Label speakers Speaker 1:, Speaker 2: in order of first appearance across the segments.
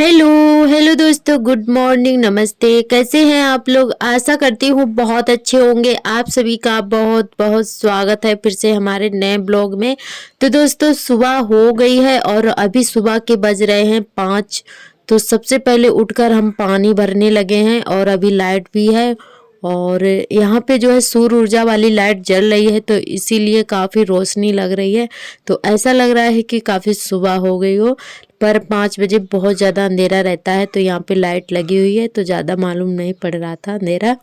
Speaker 1: Hello hello दोस्तों, good morning, नमस्ते। कैसे हैं आप लोग? आशा करती हूँ बहुत अच्छे होंगे। आप सभी का बहुत बहुत स्वागत है फिर से हमारे नए ब्लॉग में। तो दोस्तों, सुबह हो गई है और अभी सुबह के बज रहे हैं 5। तो सबसे पहले उठकर हम पानी भरने लगे हैं और अभी लाइट भी है। और यहाँ पे जो है सौर ऊर्जा वाली लाइट जल रही है, तो इसीलिए काफ़ी रोशनी लग रही है। तो ऐसा लग रहा है कि काफ़ी सुबह हो गई हो। पर 5 बजे बहुत ज़्यादा अंधेरा रहता है, तो यहाँ पे लाइट लगी हुई है, तो ज़्यादा मालूम नहीं पड़ रहा था अंधेरा।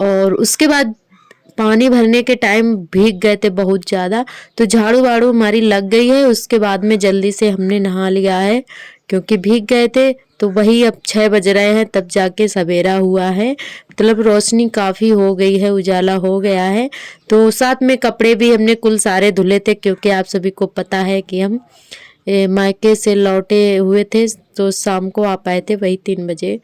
Speaker 1: और उसके बाद पानी भरने के टाइम भीग गए थे बहुत ज़्यादा, तो झाड़ू वाड़ू हमारी लग गई है। उसके बाद में जल्दी से हमने नहा लिया है, क्योंकि भीग गए थे। तो वही अब 6 बज रहे हैं, तब जाके सवेरा हुआ है। मतलब रोशनी काफ़ी हो गई है, उजाला हो गया है। तो साथ में कपड़े भी हमने कुल सारे धुले थे, क्योंकि आप सभी को पता है कि हम मायके से लौटे हुए थे, तो शाम को आ पाए थे वही 3 बजे।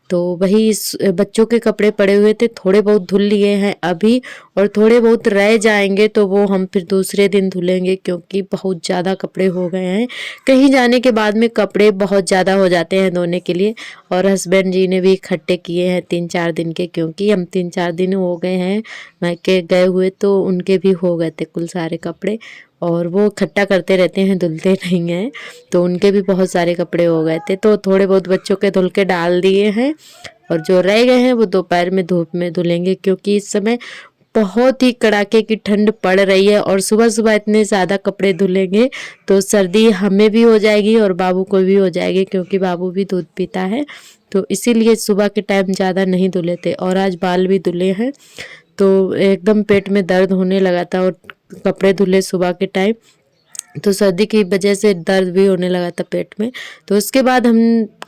Speaker 1: तो वही बच्चों के कपड़े पड़े हुए थे, थोड़े बहुत धुल लिए हैं अभी, और थोड़े बहुत रह जाएंगे तो वो हम फिर दूसरे दिन धुलेंगे, क्योंकि बहुत ज़्यादा कपड़े हो गए हैं। कहीं जाने के बाद में कपड़े बहुत ज़्यादा हो जाते हैं धोने के लिए। और हस्बैंड जी ने भी इकट्ठे किए हैं 3-4 दिन के, क्योंकि हम 3-4 दिन हो गए हैं मायके गए हुए, तो उनके भी हो गए थे कुल सारे कपड़े। और वो इकट्ठा करते रहते हैं, धुलते नहीं हैं, तो उनके भी बहुत सारे कपड़े हो गए थे। तो थोड़े बहुत बच्चों के धुल के डाल दिए हैं, और जो रह गए हैं वो दोपहर में धूप में धुलेंगे, क्योंकि इस समय बहुत ही कड़ाके की ठंड पड़ रही है। और सुबह सुबह इतने ज़्यादा कपड़े धुलेंगे तो सर्दी हमें भी हो जाएगी और बाबू को भी हो जाएगी, क्योंकि बाबू भी दूध पीता है। तो इसीलिए सुबह के टाइम ज़्यादा नहीं धुले थे, और आज बाल भी धुले हैं। तो एकदम पेट में दर्द होने लगा था, और कपड़े धुले सुबह के टाइम, तो सर्दी की वजह से दर्द भी होने लगा था पेट में। तो उसके बाद हम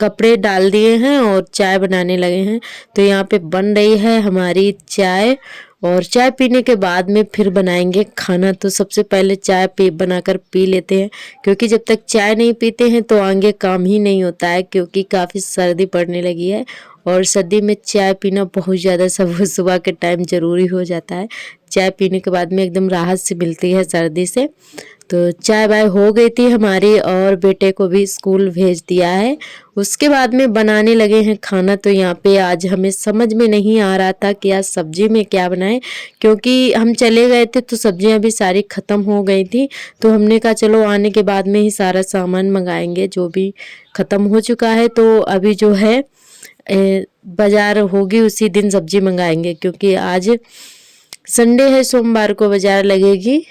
Speaker 1: कपड़े डाल दिए हैं और चाय बनाने लगे हैं। तो यहाँ पे बन रही है हमारी चाय, और चाय पीने के बाद में फिर बनाएंगे खाना। तो सबसे पहले चाय बनाकर पी लेते हैं, क्योंकि जब तक चाय नहीं पीते हैं तो आगे काम ही नहीं होता है, क्योंकि काफ़ी सर्दी पड़ने लगी है। और सर्दी में चाय पीना बहुत ज़्यादा सुबह सुबह के टाइम ज़रूरी हो जाता है। चाय पीने के बाद में एकदम राहत सी मिलती है सर्दी से। तो चाय वाय हो गई थी हमारी, और बेटे को भी स्कूल भेज दिया है। उसके बाद में बनाने लगे हैं खाना। तो यहाँ पे आज हमें समझ में नहीं आ रहा था कि आज सब्जी में क्या बनाएं, क्योंकि हम चले गए थे तो सब्जियां भी सारी ख़त्म हो गई थी। तो हमने कहा चलो आने के बाद में ही सारा सामान मंगाएंगे, जो भी ख़त्म हो चुका है। तो अभी जो है बाज़ार होगी उसी दिन सब्जी मंगाएंगे, क्योंकि आज संडे है, सोमवार को बाज़ार लगेगी।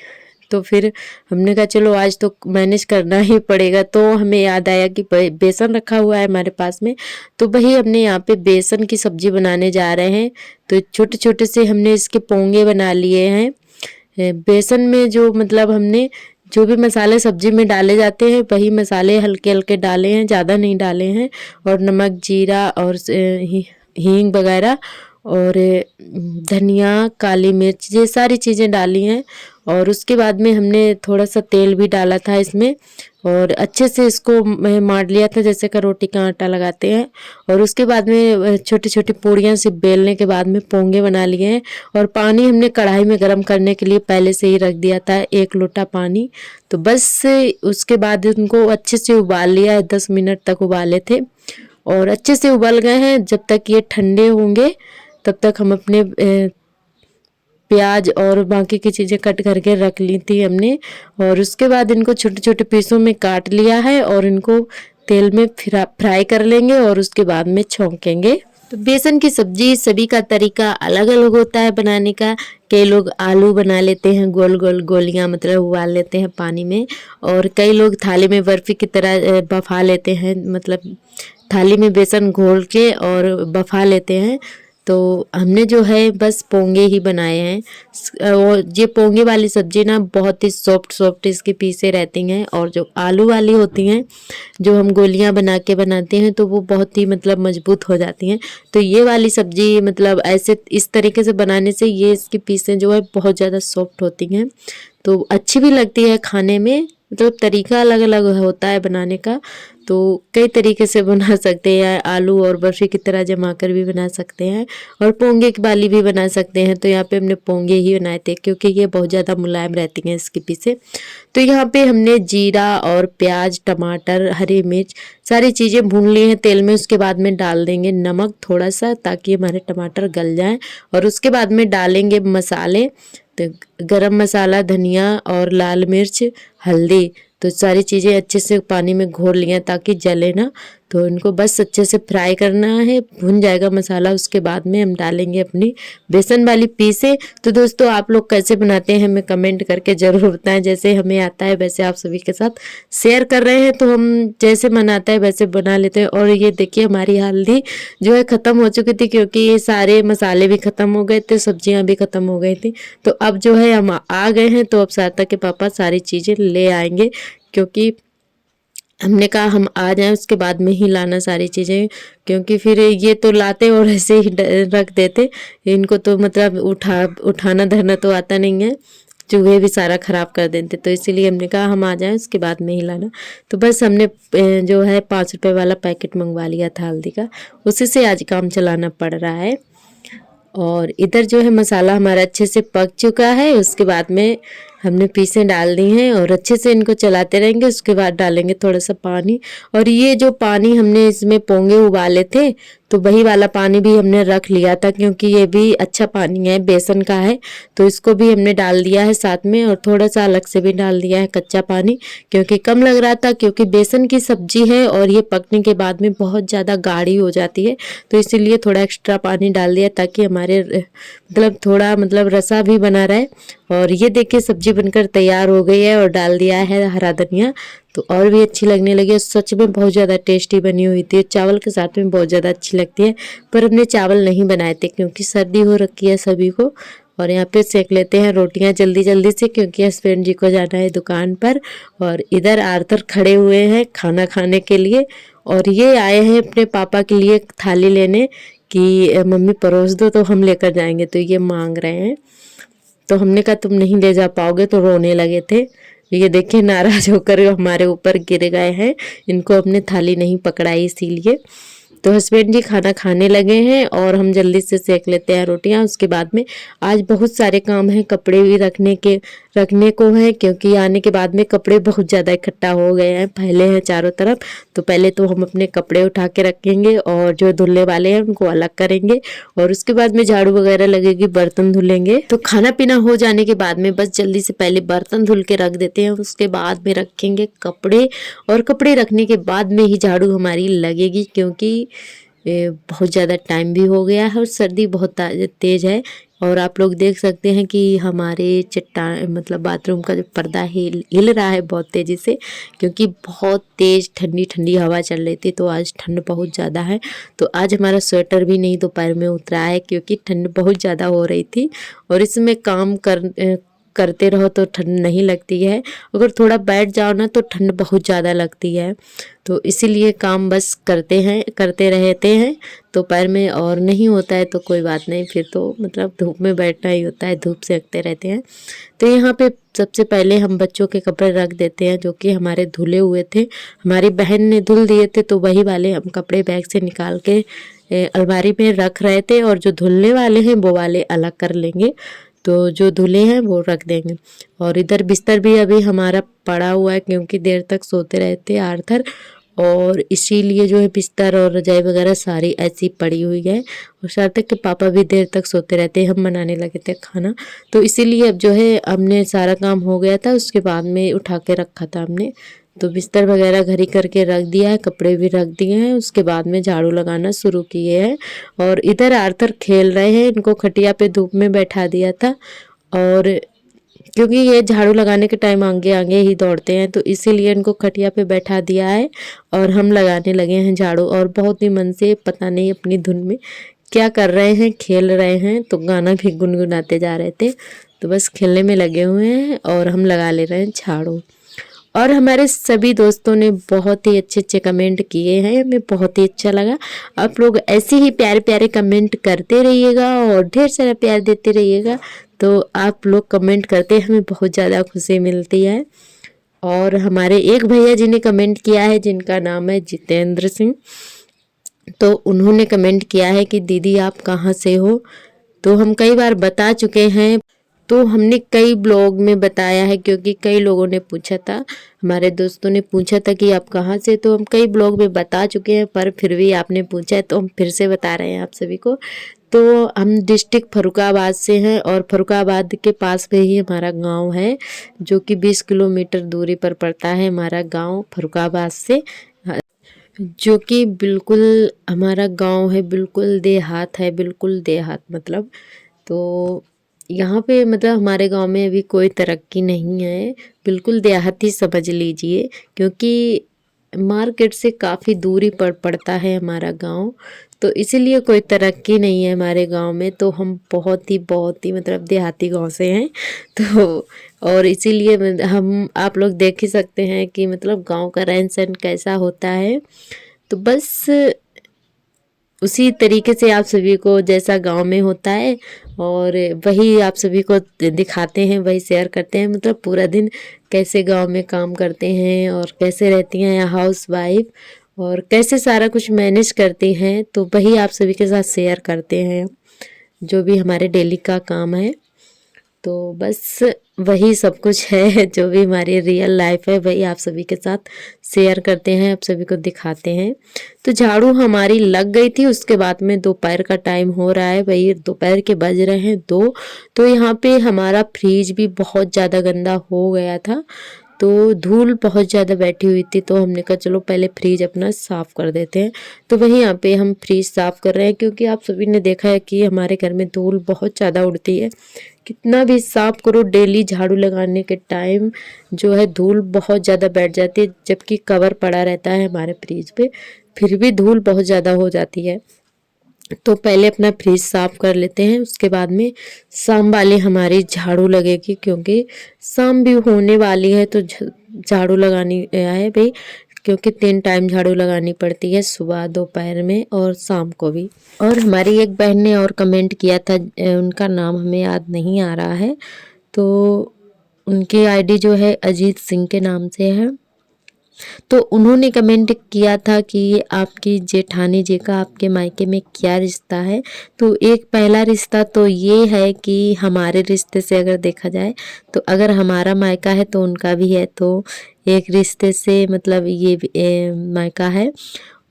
Speaker 1: तो फिर हमने कहा चलो आज तो मैनेज करना ही पड़ेगा। तो हमें याद आया कि बेसन रखा हुआ है हमारे पास में, तो वही हमने यहाँ पे बेसन की सब्जी बनाने जा रहे हैं। तो छोटे छोटे से हमने इसके पोंगे बना लिए हैं। बेसन में जो मतलब हमने जो भी मसाले सब्जी में डाले जाते हैं वही मसाले हल्के हल्के डाले हैं, ज़्यादा नहीं डाले हैं। और नमक, जीरा और हींग वगैरह, और धनिया, काली मिर्च, ये सारी चीज़ें डाली हैं। और उसके बाद में हमने थोड़ा सा तेल भी डाला था इसमें, और अच्छे से इसको मार लिया था जैसे कि रोटी का आटा लगाते हैं। और उसके बाद में छोटी छोटी पूड़ियाँ से बेलने के बाद में पोंगे बना लिए हैं। और पानी हमने कढ़ाई में गर्म करने के लिए पहले से ही रख दिया था, 1 लोटा पानी। तो बस उसके बाद उनको अच्छे से उबाल लिया है, 10 मिनट तक उबाले थे, और अच्छे से उबल गए हैं। जब तक ये ठंडे होंगे तब तक हम अपने प्याज और बाकी की चीज़ें कट करके रख ली थी हमने। और उसके बाद इनको छोटे छोटे पीसों में काट लिया है, और इनको तेल में फ्राई कर लेंगे, और उसके बाद में छौंकेंगे। तो बेसन की सब्जी सभी का तरीका अलग अलग होता है बनाने का। कई लोग आलू बना लेते हैं, गोल गोल गोलियां मतलब उबाल लेते हैं पानी में, और कई लोग थाली में बर्फी की तरह बफा लेते हैं, मतलब थाली में बेसन घोल के और बफा लेते हैं। तो हमने जो है बस पोंगे ही बनाए हैं। और ये पोंगे वाली सब्जी ना बहुत ही सॉफ्ट सॉफ्ट इसकी पीसें रहती हैं, और जो आलू वाली होती हैं जो हम गोलियां बना के बनाते हैं तो वो बहुत ही मतलब मजबूत हो जाती हैं। तो ये वाली सब्जी मतलब ऐसे इस तरीके से बनाने से ये इसकी पीसें जो है बहुत ज़्यादा सॉफ्ट होती हैं, तो अच्छी भी लगती है खाने में। मतलब तरीका अलग अलग होता है बनाने का, तो कई तरीके से बना सकते हैं। आलू और बर्फ़ी की तरह जमा कर भी बना सकते हैं और पोंगे की बाली भी बना सकते हैं। तो यहाँ पे हमने पोंगे ही बनाए थे क्योंकि ये बहुत ज़्यादा मुलायम रहती हैं इसके पीछे। तो यहाँ पे हमने जीरा और प्याज, टमाटर, हरी मिर्च सारी चीज़ें भून ली हैं तेल में। उसके बाद में डाल देंगे नमक थोड़ा सा ताकि हमारे टमाटर गल जाएं, और उसके बाद में डालेंगे मसाले, तो गरम मसाला, धनिया और लाल मिर्च, हल्दी। तो सारी चीज़ें अच्छे से पानी में घोल लिया ताकि जले ना। तो इनको बस अच्छे से फ्राई करना है, भुन जाएगा मसाला। उसके बाद में हम डालेंगे अपनी बेसन वाली पीसे। तो दोस्तों आप लोग कैसे बनाते हैं हमें कमेंट करके ज़रूर बताएं। जैसे हमें आता है वैसे आप सभी के साथ शेयर कर रहे हैं, तो हम जैसे मन आता है वैसे बना लेते हैं। और ये देखिए हमारी हल्दी जो है ख़त्म हो चुकी थी क्योंकि ये सारे मसाले भी ख़त्म हो गए थे, सब्जियाँ भी ख़त्म हो गई थी। तो अब जो है हम आ गए हैं, तो अब सार्थक के पापा सारी चीज़ें ले आएंगे क्योंकि हमने कहा हम आ जाएं उसके बाद में ही लाना सारी चीज़ें, क्योंकि फिर ये तो लाते और ऐसे ही रख देते। इनको तो मतलब उठाना धरना तो आता नहीं है, चूहे भी सारा ख़राब कर देते। तो इसीलिए हमने कहा हम आ जाएं उसके बाद में ही लाना। तो बस हमने जो है 5 रुपए वाला पैकेट मंगवा लिया था हल्दी का, उसी से आज काम चलाना पड़ रहा है। और इधर जो है मसाला हमारा अच्छे से पक चुका है। उसके बाद में हमने पीसें डाल दी हैं और अच्छे से इनको चलाते रहेंगे। उसके बाद डालेंगे थोड़ा सा पानी, और ये जो पानी हमने इसमें पोंगे उबाले थे तो वही वाला पानी भी हमने रख लिया था क्योंकि ये भी अच्छा पानी है, बेसन का है। तो इसको भी हमने डाल दिया है साथ में, और थोड़ा सा अलग से भी डाल दिया है कच्चा पानी क्योंकि कम लग रहा था, क्योंकि बेसन की सब्जी है और ये पकने के बाद में बहुत ज़्यादा गाढ़ी हो जाती है। तो इसीलिए थोड़ा एक्स्ट्रा पानी डाल दिया ताकि हमारे मतलब थोड़ा मतलब रसा भी बना रहे। और ये देखिए सब्जी बनकर तैयार हो गई है और डाल दिया है हरा धनिया, तो और भी अच्छी लगने लगी है। सच में बहुत ज़्यादा टेस्टी बनी हुई थी, चावल के साथ में बहुत ज़्यादा अच्छी लगती है। पर हमने चावल नहीं बनाए थे क्योंकि सर्दी हो रखी है सभी को। और यहाँ पे सेक लेते हैं रोटियाँ जल्दी जल्दी से क्योंकि हस्बैंड जी को जाना है दुकान पर। और इधर आर्थर खड़े हुए हैं खाना खाने के लिए, और ये आए हैं अपने पापा के लिए थाली लेने कि मम्मी परोस दो तो हम लेकर जाएंगे। तो ये मांग रहे हैं, तो हमने कहा तुम नहीं ले जा पाओगे, तो रोने लगे थे। ये देखिए नाराज होकर हमारे ऊपर गिर गए हैं, इनको अपने थाली नहीं पकड़ाई इसीलिए। तो हस्बैंड जी खाना खाने लगे हैं और हम जल्दी से सेक लेते हैं रोटियां। उसके बाद में आज बहुत सारे काम हैं, कपड़े भी रखने को हैं क्योंकि आने के बाद में कपड़े बहुत ज़्यादा इकट्ठा हो गए हैं, फैले हैं चारों तरफ। तो पहले तो हम अपने कपड़े उठा के रखेंगे और जो धुलने वाले हैं उनको अलग करेंगे, और उसके बाद में झाड़ू वगैरह लगेगी, बर्तन धुलेंगे। तो खाना पीना हो जाने के बाद में बस जल्दी से पहले बर्तन धुल के रख देते हैं, उसके बाद में रखेंगे कपड़े, और कपड़े रखने के बाद में ही झाड़ू हमारी लगेगी क्योंकि बहुत ज़्यादा टाइम भी हो गया है और सर्दी बहुत तेज़ है। और आप लोग देख सकते हैं कि हमारे चट्टान मतलब बाथरूम का जो पर्दा हिल रहा है बहुत तेज़ी से, क्योंकि बहुत तेज़ ठंडी ठंडी हवा चल रही थी। तो आज ठंड बहुत ज़्यादा है, तो आज हमारा स्वेटर भी नहीं दोपहर में उतरा है क्योंकि ठंड बहुत ज़्यादा हो रही थी। और इसमें काम करते रहो तो ठंड नहीं लगती है, अगर थोड़ा बैठ जाओ ना तो ठंड बहुत ज़्यादा लगती है। तो इसीलिए काम बस करते रहते हैं दोपहर में, और नहीं होता है तो कोई बात नहीं, फिर तो मतलब धूप में बैठना ही होता है, धूप सेकते रहते हैं। तो यहाँ पे सबसे पहले हम बच्चों के कपड़े रख देते हैं जो कि हमारे धुले हुए थे, हमारी बहन ने धुल दिए थे, तो वही वाले हम कपड़े बैग से निकाल के अलमारी में रख रहे थे, और जो धुलने वाले हैं वो वाले अलग कर लेंगे। तो जो धुले हैं वो रख देंगे। और इधर बिस्तर भी अभी हमारा पड़ा हुआ है क्योंकि देर तक सोते रहते आर्थर, और इसीलिए जो है बिस्तर और रजाई वगैरह सारी ऐसी पड़ी हुई है। और सार्थक के पापा भी देर तक सोते रहते हैं, हम बनाने लगे थे खाना, तो इसीलिए अब जो है हमने सारा काम हो गया था, उसके बाद में उठा के रखा था हमने। तो बिस्तर वगैरह घर ही करके रख दिया है, कपड़े भी रख दिए हैं, उसके बाद में झाड़ू लगाना शुरू किए हैं। और इधर आर्थर खेल रहे हैं, इनको खटिया पे धूप में बैठा दिया था, और क्योंकि ये झाड़ू लगाने के टाइम आगे आगे ही दौड़ते हैं तो इसीलिए इनको खटिया पे बैठा दिया है, और हम लगाने लगे हैं झाड़ू। और बहुत ही मन से पता नहीं अपनी धुन में क्या कर रहे हैं, खेल रहे हैं, तो गाना भी गुनगुनाते जा रहे थे। तो बस खेलने में लगे हुए हैं और हम लगा ले रहे हैं झाड़ू। और हमारे सभी दोस्तों ने बहुत ही अच्छे अच्छे कमेंट किए हैं, हमें बहुत ही अच्छा लगा। आप लोग ऐसे ही प्यारे प्यारे कमेंट करते रहिएगा और ढेर सारा प्यार देते रहिएगा। तो आप लोग कमेंट करते हमें बहुत ज़्यादा खुशी मिलती है। और हमारे एक भैया जी ने कमेंट किया है जिनका नाम है जितेंद्र सिंह। तो उन्होंने कमेंट किया है कि दीदी आप कहाँ से हो। तो हम कई बार बता चुके हैं, तो हमने कई ब्लॉग में बताया है क्योंकि कई लोगों ने पूछा था, हमारे दोस्तों ने पूछा था कि आप कहाँ से। तो हम कई ब्लॉग में बता चुके हैं, पर फिर भी आपने पूछा है तो हम फिर से बता रहे हैं आप सभी को। तो हम डिस्ट्रिक्ट फर्रुखाबाद से हैं और फर्रुखाबाद के पास में ही हमारा गांव है, जो कि 20 किलोमीटर दूरी पर पड़ता है हमारा गांव फर्रुखाबाद से, जो कि बिल्कुल हमारा गांव है, बिल्कुल देहात है, बिल्कुल देहात मतलब। तो यहाँ पे मतलब हमारे गांव में अभी कोई तरक्की नहीं है, बिल्कुल देहाती समझ लीजिए, क्योंकि मार्केट से काफ़ी दूरी पर पड़ता है हमारा गांव। तो इसीलिए कोई तरक्की नहीं है हमारे गांव में। तो हम बहुत ही मतलब देहाती गांव से हैं। तो और इसीलिए हम आप लोग देख ही सकते हैं कि मतलब गांव का रहन सहन कैसा होता है। तो बस उसी तरीके से आप सभी को जैसा गांव में होता है और वही आप सभी को दिखाते हैं, वही शेयर करते हैं। मतलब पूरा दिन कैसे गांव में काम करते हैं और कैसे रहती हैं हाउस वाइफ और कैसे सारा कुछ मैनेज करती हैं, तो वही आप सभी के साथ शेयर करते हैं, जो भी हमारे डेली का काम है। तो बस वही सब कुछ है, जो भी हमारी रियल लाइफ है वही आप सभी के साथ शेयर करते हैं, आप सभी को दिखाते हैं। तो झाड़ू हमारी लग गई थी, उसके बाद में दोपहर का टाइम हो रहा है, वही दोपहर के बज रहे हैं 2। तो यहाँ पे हमारा फ्रिज भी बहुत ज़्यादा गंदा हो गया था, तो धूल बहुत ज़्यादा बैठी हुई थी। तो हमने कहा चलो पहले फ्रिज अपना साफ़ कर देते हैं। तो वहीं यहाँ पे हम फ्रिज साफ़ कर रहे हैं, क्योंकि आप सभी ने देखा है कि हमारे घर में धूल बहुत ज़्यादा उड़ती है। कितना भी साफ़ करो, डेली झाड़ू लगाने के टाइम जो है धूल बहुत ज़्यादा बैठ जाती है, जबकि कवर पड़ा रहता है हमारे फ्रिज पे, फिर भी धूल बहुत ज़्यादा हो जाती है। तो पहले अपना फ्रिज साफ कर लेते हैं, उसके बाद में शाम वाली हमारी झाड़ू लगेगी, क्योंकि शाम भी होने वाली है। तो झाड़ू लगानी है भाई, क्योंकि 3 टाइम झाड़ू लगानी पड़ती है, सुबह, दोपहर में और शाम को भी। और हमारी एक बहन ने और कमेंट किया था, उनका नाम हमें याद नहीं आ रहा है, तो उनकी आईडी जो है अजीत सिंह के नाम से है। तो उन्होंने कमेंट किया था कि आपकी जेठानी जी का आपके मायके में क्या रिश्ता है। तो एक पहला रिश्ता तो ये है कि हमारे रिश्ते से अगर देखा जाए, तो अगर हमारा मायका है तो उनका भी है, तो एक रिश्ते से मतलब ये मायका है।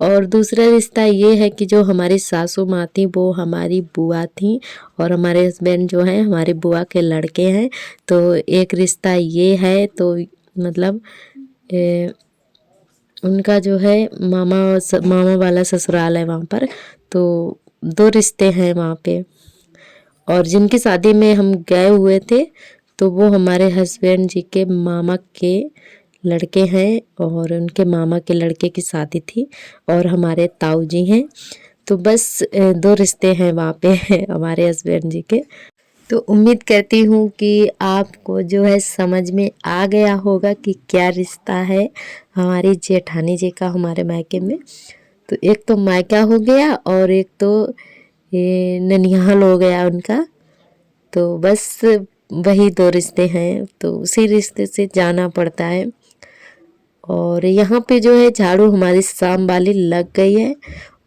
Speaker 1: और दूसरा रिश्ता ये है कि जो हमारी सासू माँ थी वो हमारी बुआ थी, और हमारे हस्बैंड जो हैं हमारी बुआ के लड़के हैं। तो एक रिश्ता ये है, तो मतलब उनका जो है मामा वाला ससुराल है वहाँ पर। तो 2 रिश्ते हैं वहाँ पे। और जिनकी शादी में हम गए हुए थे, तो वो हमारे हस्बैंड जी के मामा के लड़के हैं, और उनके मामा के लड़के की शादी थी, और हमारे ताऊ जी हैं। तो बस 2 रिश्ते हैं वहाँ पे हमारे हस्बैंड जी के। तो उम्मीद करती हूँ कि आपको जो है समझ में आ गया होगा कि क्या रिश्ता है हमारी जेठानी जी का हमारे मायके में। तो एक तो मायका हो गया और एक तो ये ननिहाल हो गया उनका। तो बस वही 2 रिश्ते हैं, तो उसी रिश्ते से जाना पड़ता है। और यहाँ पे जो है झाड़ू हमारी शाम वाली लग गई है,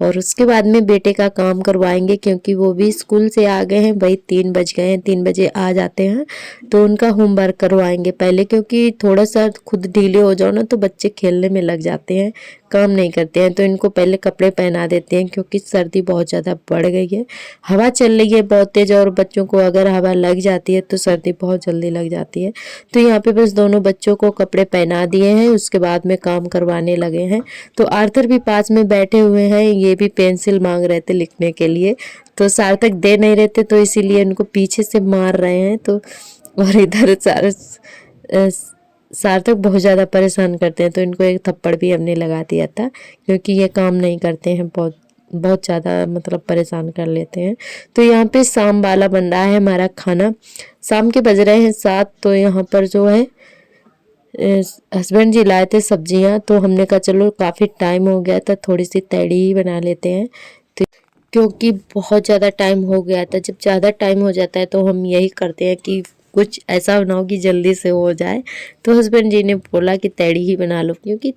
Speaker 1: और उसके बाद में बेटे का काम करवाएंगे, क्योंकि वो भी स्कूल से आ गए हैं भाई, 3 बज गए हैं, 3 बजे आ जाते हैं। तो उनका होमवर्क करवाएंगे पहले, क्योंकि थोड़ा सा खुद ढीले हो जाओ ना तो बच्चे खेलने में लग जाते हैं, काम नहीं करते हैं। तो इनको पहले कपड़े पहना देते हैं, क्योंकि सर्दी बहुत ज़्यादा बढ़ गई है, हवा चल रही है बहुत तेज़, और बच्चों को अगर हवा लग जाती है तो सर्दी बहुत जल्दी लग जाती है। तो यहाँ पे बस दोनों बच्चों को कपड़े पहना दिए हैं, उसके बाद में काम करवाने लगे हैं। तो आर्थर भी पास में बैठे हुए हैं, ये भी पेंसिल मांग रहे थे लिखने के लिए, तो सार्थक दे नहीं रहे थे, तो इसीलिए इनको पीछे से मार रहे हैं। तो और इधर सार्थक बहुत ज़्यादा परेशान करते हैं, तो इनको एक थप्पड़ भी हमने लगा दिया था, क्योंकि ये काम नहीं करते हैं, बहुत ज़्यादा मतलब परेशान कर लेते हैं। तो यहाँ पे शाम वाला बन रहा है हमारा खाना, शाम के बज रहे हैं 7। तो यहाँ पर जो है हस्बैंड जी लाए थे सब्जियां, तो हमने कहा चलो काफ़ी टाइम हो गया था, थोड़ी सी तैड़ी ही बना लेते हैं। तो क्योंकि बहुत ज़्यादा टाइम हो गया था, जब ज़्यादा टाइम हो जाता है तो हम यही करते हैं कि कुछ ऐसा बनाओ कि जल्दी से हो जाए। तो हस्बैंड जी ने बोला कि तैड़ी ही बना लो, क्योंकि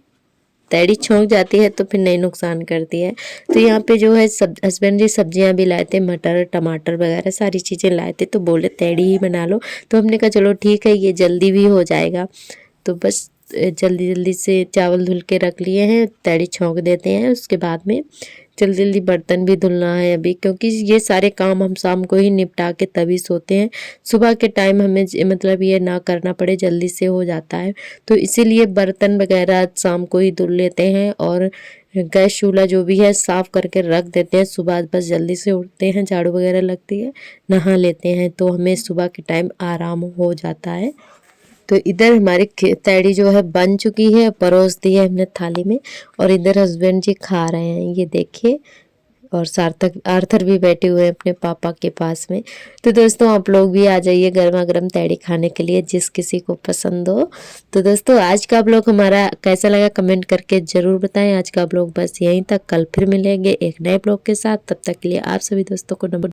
Speaker 1: तैड़ी छोंक जाती है तो फिर नहीं नुकसान करती है। तो यहाँ पे जो है सब हस्बैंड जी सब्जियां भी लाए थे, मटर टमाटर वगैरह सारी चीज़ें लाए थे, तो बोले तैड़ी ही बना लो। तो हमने कहा चलो ठीक है, ये जल्दी भी हो जाएगा। तो बस जल्दी जल्दी से चावल धुल के रख लिए हैं, तैड़ी छोंक देते हैं। उसके बाद में जल्दी जल्दी बर्तन भी धुलना है अभी, क्योंकि ये सारे काम हम शाम को ही निपटा के तभी सोते हैं। सुबह के टाइम हमें मतलब ये ना करना पड़े, जल्दी से हो जाता है। तो इसीलिए बर्तन वगैरह शाम को ही धुल लेते हैं और गैस चूल्हा जो भी है साफ़ करके रख देते हैं। सुबह बस जल्दी से उठते हैं, झाड़ू वगैरह लगती है, नहा लेते हैं, तो हमें सुबह के टाइम आराम हो जाता है। तो इधर हमारी तैड़ी जो है बन चुकी है, परोस दी है हमने थाली में, और इधर हस्बैंड जी खा रहे हैं, ये देखिए। और सार्थक आर्थर भी बैठे हुए हैं अपने पापा के पास में। तो दोस्तों आप लोग भी आ जाइए गर्मा गर्म तैड़ी खाने के लिए, जिस किसी को पसंद हो। तो दोस्तों आज का ब्लॉग हमारा कैसा लगा कमेंट करके ज़रूर बताएं। आज का ब्लॉग बस यहीं तक, कल फिर मिलेंगे एक नए ब्लॉग के साथ। तब तक के लिए आप सभी दोस्तों को नमस्कार।